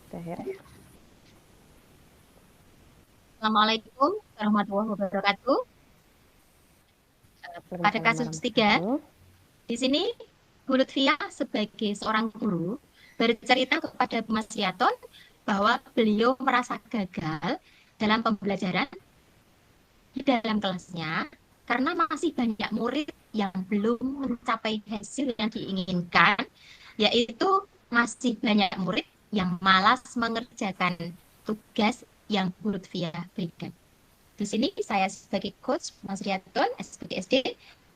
Udah ya. Assalamualaikum warahmatullahi wabarakatuh. Pada Waalaikumsalam kasus 3, warahmatullahi. di sini Bu Lutfia sebagai seorang guru bercerita kepada Bu Mas Yaton bahwa beliau merasa gagal dalam pembelajaran di dalam kelasnya karena masih banyak murid yang belum mencapai hasil yang diinginkan, yaitu masih banyak murid yang malas mengerjakan tugas yang Bu Lutfia berikan. Di sini saya sebagai coach Mas Riyadon, SPD SD,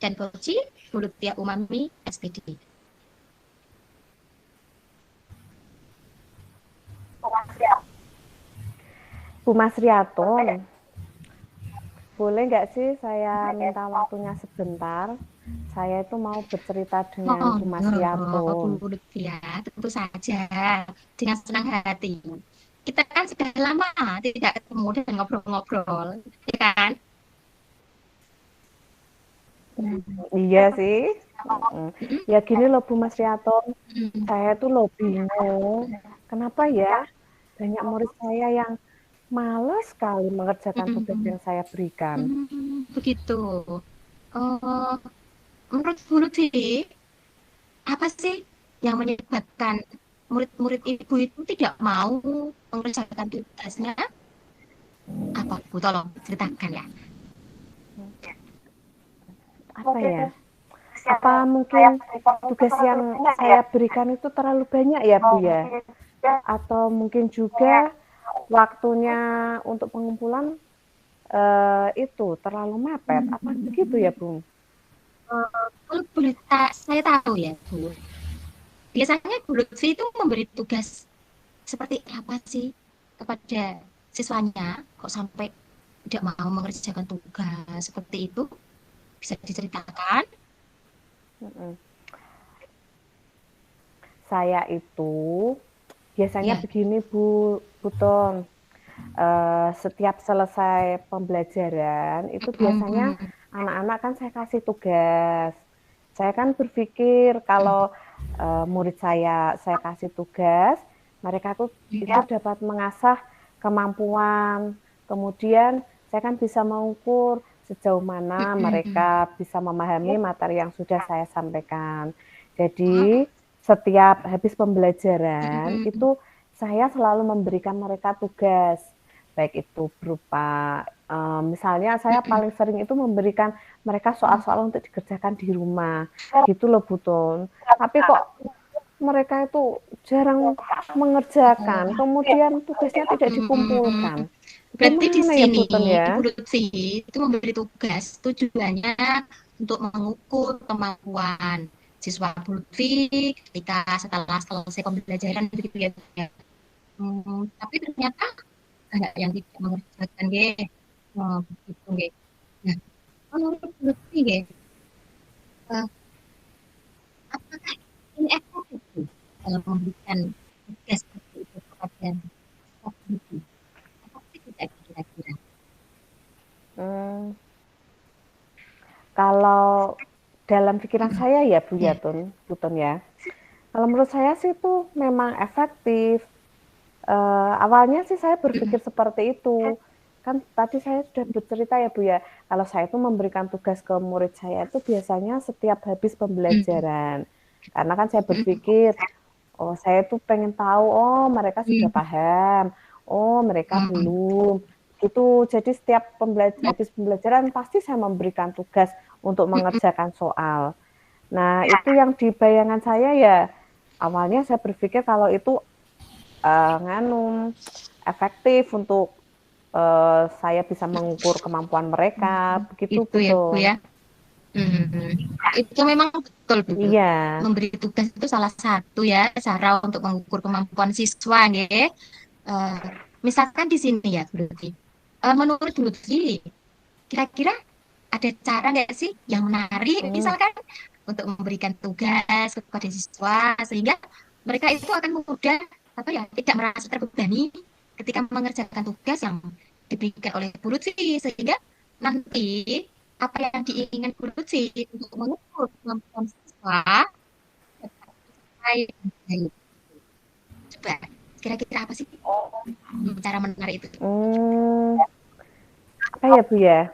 dan coach Bulutia Umami, SPD. Bu Mas Riaton, boleh nggak sih saya minta waktunya sebentar? Saya itu mau bercerita dengan Bu Mas Monggo Riaton. Bu Lutfia, tentu saja dengan senang hati. Kita kan sudah lama tidak ketemu dan ngobrol-ngobrol, ya kan? Iya sih. Ya gini loh Bu Mas Riaton, Mm, saya tuh loh bingung. Kenapa ya banyak murid saya yang malas sekali mengerjakan tugas mm, yang saya berikan. begitu. Oh, menurut Bu Lutfi, apa sih yang menyebabkan murid-murid ibu itu tidak mau mengerjakan tugasnya? Apa Bu? Tolong ceritakan ya. Apa ya? Apa mungkin tugas yang saya berikan itu terlalu banyak ya Bu ya? Atau mungkin juga waktunya untuk pengumpulan itu terlalu mepet? Apa begitu ya Bung? Kalau boleh saya tahu ya Bu, biasanya Bu Lutfi itu memberi tugas seperti apa sih kepada siswanya kok sampai tidak mau mengerjakan tugas seperti itu? Bisa diceritakan? Saya itu biasanya Ya. begini Bu Buton. Setiap selesai pembelajaran itu biasanya Mm, anak-anak kan saya kasih tugas. Saya kan berpikir kalau murid saya kasih tugas, mereka tuh itu dapat mengasah kemampuan. Kemudian saya kan bisa mengukur sejauh mana mereka mm, bisa memahami materi yang sudah saya sampaikan. Jadi setiap habis pembelajaran mm, itu saya selalu memberikan mereka tugas, baik itu berupa misalnya saya mm, paling sering itu memberikan mereka mm. soal-soal untuk dikerjakan di rumah, gitu loh Buton. Tapi kok mereka itu jarang mengerjakan, Oh, kemudian tugasnya tidak hmm. dikumpulkan. Berarti di Gimana ya sini Buton Ibu ya? Lutfi itu memberi tugas tujuannya untuk mengukur kemampuan siswa Bu Lutfi ketika setelah selesai pembelajaran begitu ya. Tapi ternyata ada yang tidak mengerjakan nggih. Oh, begitu nggih. Nah, menurut Bu Lutfi nggih, eh, apakah ini efektif Bu, dalam memberikan tugas seperti itu kepada siswa Bu Lutfi? Apakah tidak kira-kira? Hmm, kalau dalam pikiran Mm, saya ya Bu ya. Yatun, Buton ya. Kalau menurut saya sih itu memang efektif. Awalnya sih saya Mm, berpikir seperti itu. Kan tadi saya sudah bercerita ya Bu ya, kalau saya itu memberikan tugas ke murid saya itu biasanya setiap habis mm, pembelajaran. Karena kan saya mm, berpikir, oh saya tuh pengen tahu, oh mereka sudah mm, paham, oh mereka mm, belum. Gitu. Jadi setiap habis pembelajaran pasti saya memberikan tugas untuk mm, mengerjakan soal. Nah itu yang di bayangan saya ya, awalnya saya berpikir kalau itu nganu efektif untuk saya bisa mengukur kemampuan mereka begitu itu ya Bu betul. ya. Itu memang betul Bu. Iya. Memberi tugas itu salah satu ya cara untuk mengukur kemampuan siswa ya. Eh, Misalkan di sini ya Bu Lutfi. Menurut Bu Lutfi, kira-kira ada cara nggak sih yang menarik Hmm. misalkan untuk memberikan tugas kepada siswa sehingga mereka itu akan mudah apa ya tidak merasa terbebani ketika mengerjakan tugas yang diberikan oleh Bu Lutfi sehingga nanti apa yang diinginkan Bu Lutfi untuk mengukur kemampuan siswa dapat tercapai dengan baik. Coba Kira-kira apa sih cara menarik itu? Apa ya Bu ya?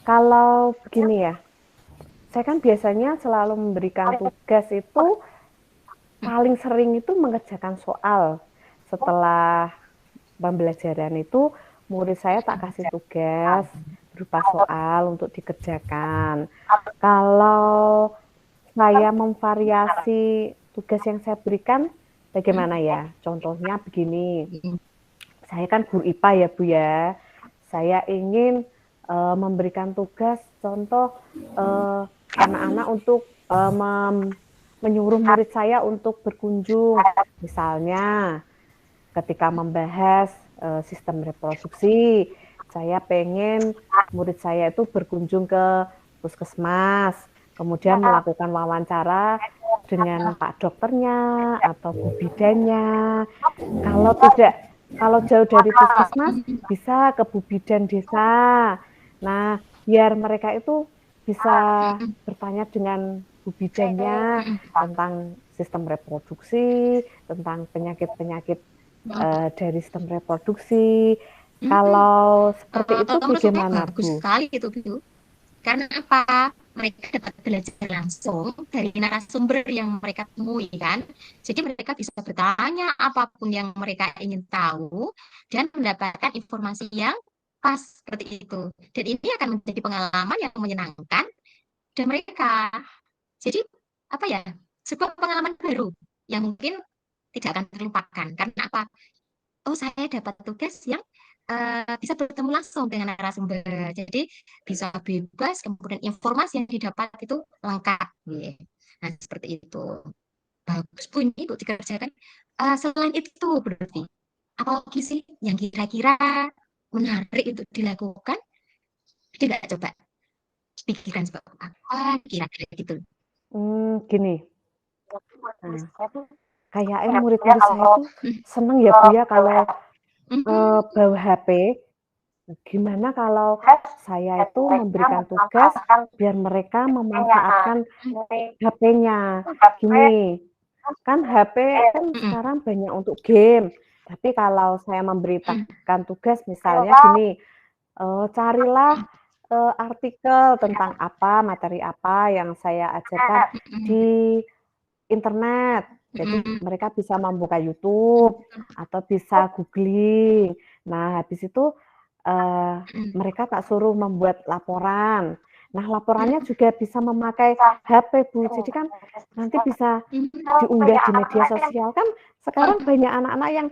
Kalau begini ya, saya kan biasanya selalu memberikan tugas itu paling sering itu mengerjakan soal. Setelah pembelajaran itu murid saya tak kasih tugas berupa soal untuk dikerjakan. Kalau saya memvariasi tugas yang saya berikan bagaimana ya? Contohnya begini, saya kan guru IPA ya Bu ya. Saya ingin memberikan tugas contoh anak-anak untuk menyuruh murid saya untuk berkunjung. Misalnya ketika membahas sistem reproduksi, saya pengen murid saya itu berkunjung ke puskesmas, kemudian melakukan wawancara dengan Pak dokternya atau Bu bidannya. Kalau tidak, kalau jauh dari puskesmas, bisa ke Bu bidan desa. Nah, biar mereka itu bisa bertanya dengan Bu bidannya tentang sistem reproduksi, tentang penyakit-penyakit dari sistem reproduksi. Kalau seperti itu Contoh contohnya bagaimana, bagus Bu? sekali itu, Bu. Karena apa? Mereka dapat belajar langsung dari narasumber yang mereka temui kan. Jadi mereka bisa bertanya apapun yang mereka ingin tahu dan mendapatkan informasi yang pas seperti itu. Dan ini akan menjadi pengalaman yang menyenangkan dan mereka. Jadi apa ya? Sebuah pengalaman baru yang mungkin tidak akan terlupakan. Karena apa? Oh, saya dapat tugas yang bisa bertemu langsung dengan narasumber. Jadi bisa bebas, kemudian informasi yang didapat itu lengkap. Nah, seperti itu. Bagus Bu, ini Bu dikerjakan. Selain itu berarti, apalagi sih yang kira-kira menarik untuk dilakukan? Tidak coba pikirkan sebab apa kira-kira gitu. Gini, nah, kayaknya murid-murid saya itu seneng ya Bu ya kalau bawa HP. Gimana kalau saya itu memberikan tugas biar mereka memanfaatkan HP-nya. Gini, kan HP kan sekarang banyak untuk game. Tapi kalau saya memberitakan tugas misalnya gini, carilah artikel tentang apa, materi apa yang saya ajarkan di internet. Jadi mereka bisa membuka YouTube atau bisa googling. Nah, habis itu mereka tak suruh membuat laporan. Nah, laporannya juga bisa memakai HP, Bu. Jadi kan nanti bisa diunggah di media sosial. Kan sekarang banyak anak-anak yang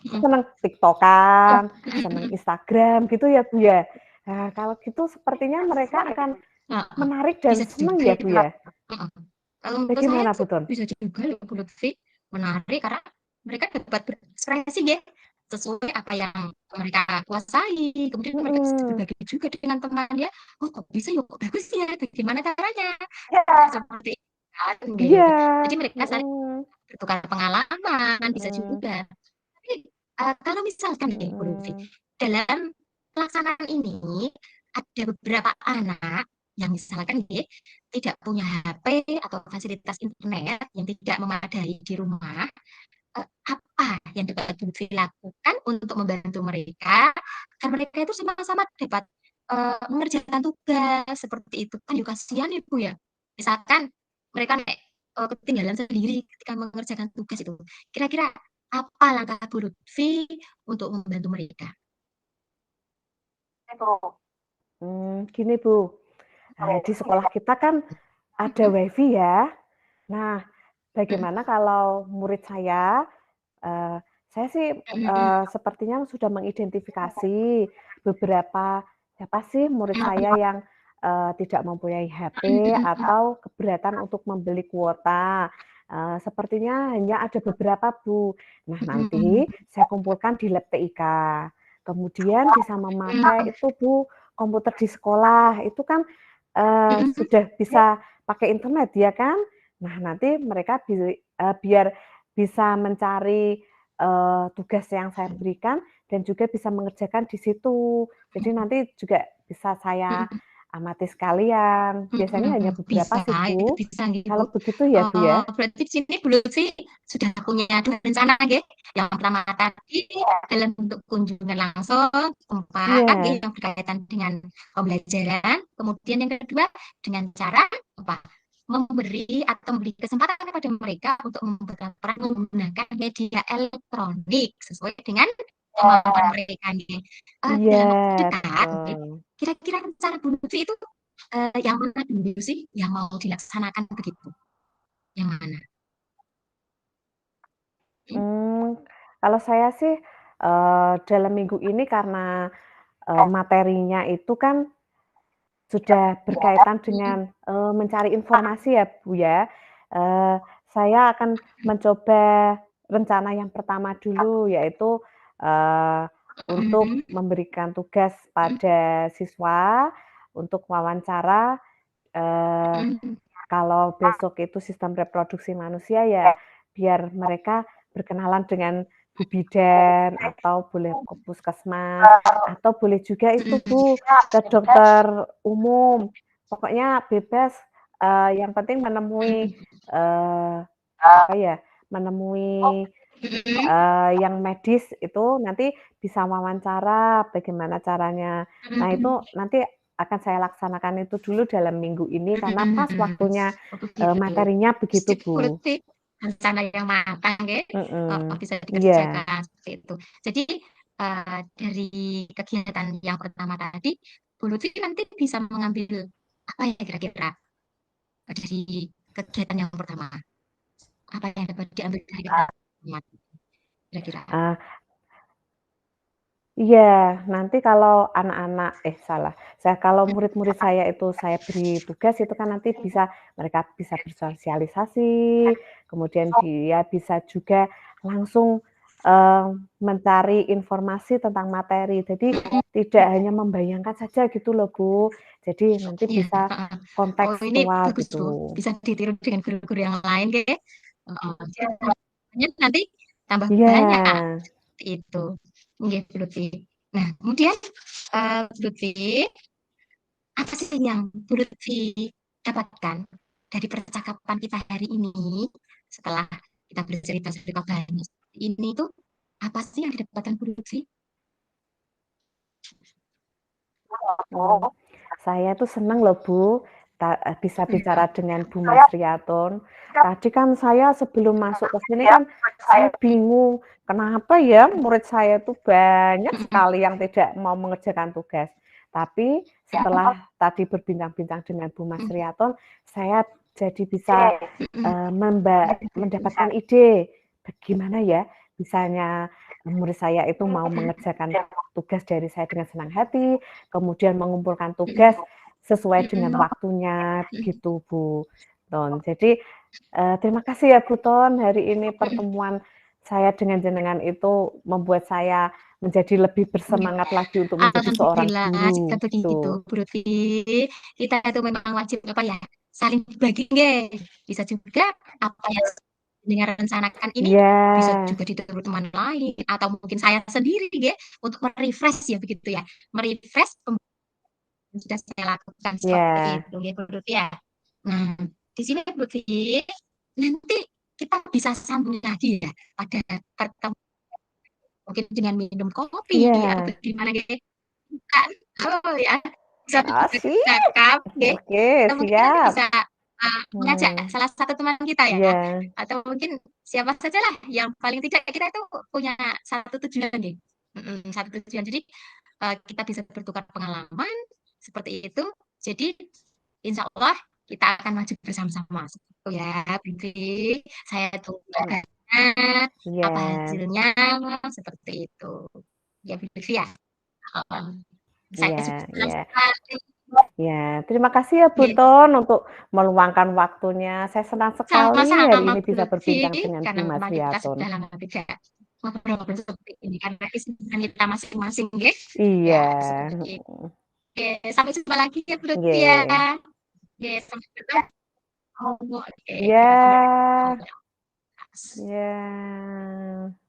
senang TikTokan, senang Instagram gitu ya, Bu ya. Nah, kalau gitu sepertinya mereka akan menarik dan Bisa senang juga ya, ya. Bu ya. Kalau menurut saya Bagaimana, Bu Ton? bisa juga ya Bu Lutfi, menarik karena mereka dapat berekspresi ya sesuai apa yang mereka kuasai. Kemudian mereka bisa berbagi juga dengan teman ya. Oh, kok bisa ya, kok bagus ya, bagaimana caranya? Seperti itu kan, Iya. Jadi mereka saling bertukar pengalaman, bisa juga. Tapi kalau misalkan ya Bu Lutfi, dalam pelaksanaan ini ada beberapa anak yang misalkan ya, tidak punya HP atau fasilitas internet yang tidak memadai di rumah, apa yang dapat Lutfi lakukan untuk membantu mereka agar mereka itu sama-sama dapat mengerjakan tugas seperti itu kan juga kasihan ibu ya misalkan mereka ketinggalan sendiri ketika mengerjakan tugas itu kira-kira apa langkah Bu Lutfi untuk membantu mereka? Gini Bu, di sekolah kita kan ada WiFi ya. Nah, bagaimana kalau murid saya sih sepertinya sudah mengidentifikasi beberapa siapa sih murid saya yang tidak mempunyai HP atau keberatan untuk membeli kuota. Sepertinya hanya ada beberapa Bu. Nah, nanti saya kumpulkan di lab TIK. Kemudian bisa memakai itu Bu komputer di sekolah itu kan sudah bisa pakai internet ya kan. Nah, nanti mereka biar bisa mencari tugas yang saya berikan dan juga bisa mengerjakan di situ. Jadi nanti juga bisa saya amati sekalian. Biasanya hanya beberapa Bisa, sih, itu Bu. bisa nggih, Kalau Bu. begitu ya, Bu, ya? Berarti di sini Bu Lutfi sudah punya 2 rencana nggih. Yang pertama tadi dalam bentuk kunjungan langsung tempat nggih Iya. yang berkaitan dengan pembelajaran, kemudian yang kedua dengan cara apa? Memberi atau memberi kesempatan kepada mereka untuk berperan menggunakan media elektronik sesuai dengan kemampuan mereka nih. Iya, Dalam waktu dekat, betul. kira-kira rencana Bu Lutfi itu yang mana dulu sih yang mau dilaksanakan begitu? Yang mana? Hmm? Kalau saya sih, dalam minggu ini karena, materinya itu kan sudah berkaitan Hmm. dengan, mencari informasi ya, Bu, ya. Eee, saya akan mencoba rencana yang pertama dulu, yaitu, eee, untuk Hmm. memberikan tugas pada siswa untuk wawancara, eee, Hmm. kalau besok itu sistem reproduksi manusia ya, biar mereka berkenalan dengan Bu Bidan, atau boleh ke puskesmas, atau boleh juga itu Bu, ke dokter umum. Pokoknya bebas, yang penting menemui, apa ya, menemui, yang medis itu nanti bisa wawancara bagaimana caranya. Nah itu nanti akan saya laksanakan itu dulu dalam minggu ini karena pas waktunya, Oh begitu. materinya begitu, Sip, Bu. berarti rencana yang matang nggih, Mhm, bisa iya. dikerjakan seperti itu. Jadi, dari kegiatan yang pertama tadi, Bu Lutfi nanti bisa mengambil apa ya kira-kira dari kegiatan yang pertama? Apa yang dapat diambil dari pertama kira-kira? Ah, iya, nanti kalau anak-anak salah, kalau murid-murid saya itu saya beri tugas itu kan nanti mereka bisa bersosialisasi, kemudian dia bisa juga langsung, eee, mencari informasi tentang materi. Jadi tidak hanya membayangkan saja gitu loh, Bu. Jadi nanti Iya, bisa heeh. Oh ini kontekstual bagus gitu. tuh, bisa ditiru dengan guru-guru yang lain nggih, heeh. Jadi nanti tambah Iya. banyak, seperti itu. Nggih, Bu Lutfi. Nah, kemudian, Bu Lutfi, apa sih yang Bu Lutfi dapatkan dari percakapan kita hari ini, setelah kita bercerita-cerita banyak seperti ini tuh, apa sih yang didapatkan Bu Lutfi? Oh, saya tuh seneng loh Bu, bisa Mhm. bicara dengan Bu Mas Riyatun. Tadi kan saya sebelum masuk ke sini kan saya bingung, kenapa ya murid saya tuh banyak Mhm. sekali yang tidak mau mengerjakan tugas. Tapi setelah tadi berbincang-bincang dengan Bu Mas Mhm. Riyatun, saya jadi bisa, Mhm. mendapatkan ide, bagaimana ya bisanya murid saya itu mau mengerjakan tugas dari saya dengan senang hati, kemudian mengumpulkan tugas sesuai dengan Mhm. waktunya gitu, Bu Ton. Jadi, terima kasih ya Bu Ton, hari ini Mhm. pertemuan saya dengan jenengan itu membuat saya menjadi lebih bersemangat lagi untuk menjadi seorang Alhamdulillah jika guru, begitu, gitu. Bu Lutfi. Kita itu memang wajib apa ya, saling berbagi nggih. Bisa juga apa yang dengan rencanakan ini Iya, bisa juga ditiru teman lain atau mungkin saya sendiri nggih untuk me-refresh ya begitu ya. Me-refresh yang sudah saya lakukan seperti iya, itu nggih Bu Lutfi ya. Nah, di sini Bu Lutfi nanti kita bisa sambung lagi ya pada pertemuan mungkin dengan minum kopi atau iya. bagaimana nggih? Bukan, oh ya, bisa Ah, juga sip. cakap nggih, Oke, atau mungkin nanti siap. bisa, mengajak Hmm, salah satu teman kita ya, iya, atau mungkin siapa sajalah yang paling tidak kita itu punya satu tujuan nih, satu tujuan. Jadi, kita bisa bertukar pengalaman seperti itu, jadi insya Allah kita akan maju bersama-sama, seperti itu ya, Fitri. Saya tunggu mmm, kabarnya, apa iya, hasilnya, seperti itu. Ya, Fitri ya? Heeh. Saya iya, juga senang iya. sekali. Ya, terima kasih ya Bu Nggih, Ton untuk meluangkan waktunya. Saya senang sekali hari sama-sama ini Bu bisa Lutfi, berbincang dengan karena Bu Mas memang kita Riyatun. sudah lama tidak ngobrol-ngobrol seperti ini, karena kesibukan kita masing-masing nggih. Iya, Ya, seperti itu. Oke, sampai jumpa lagi ya Bu Lutfi ya. nggih. Oke, sampai ketemu. Oke, kita kembali. Iya, iya.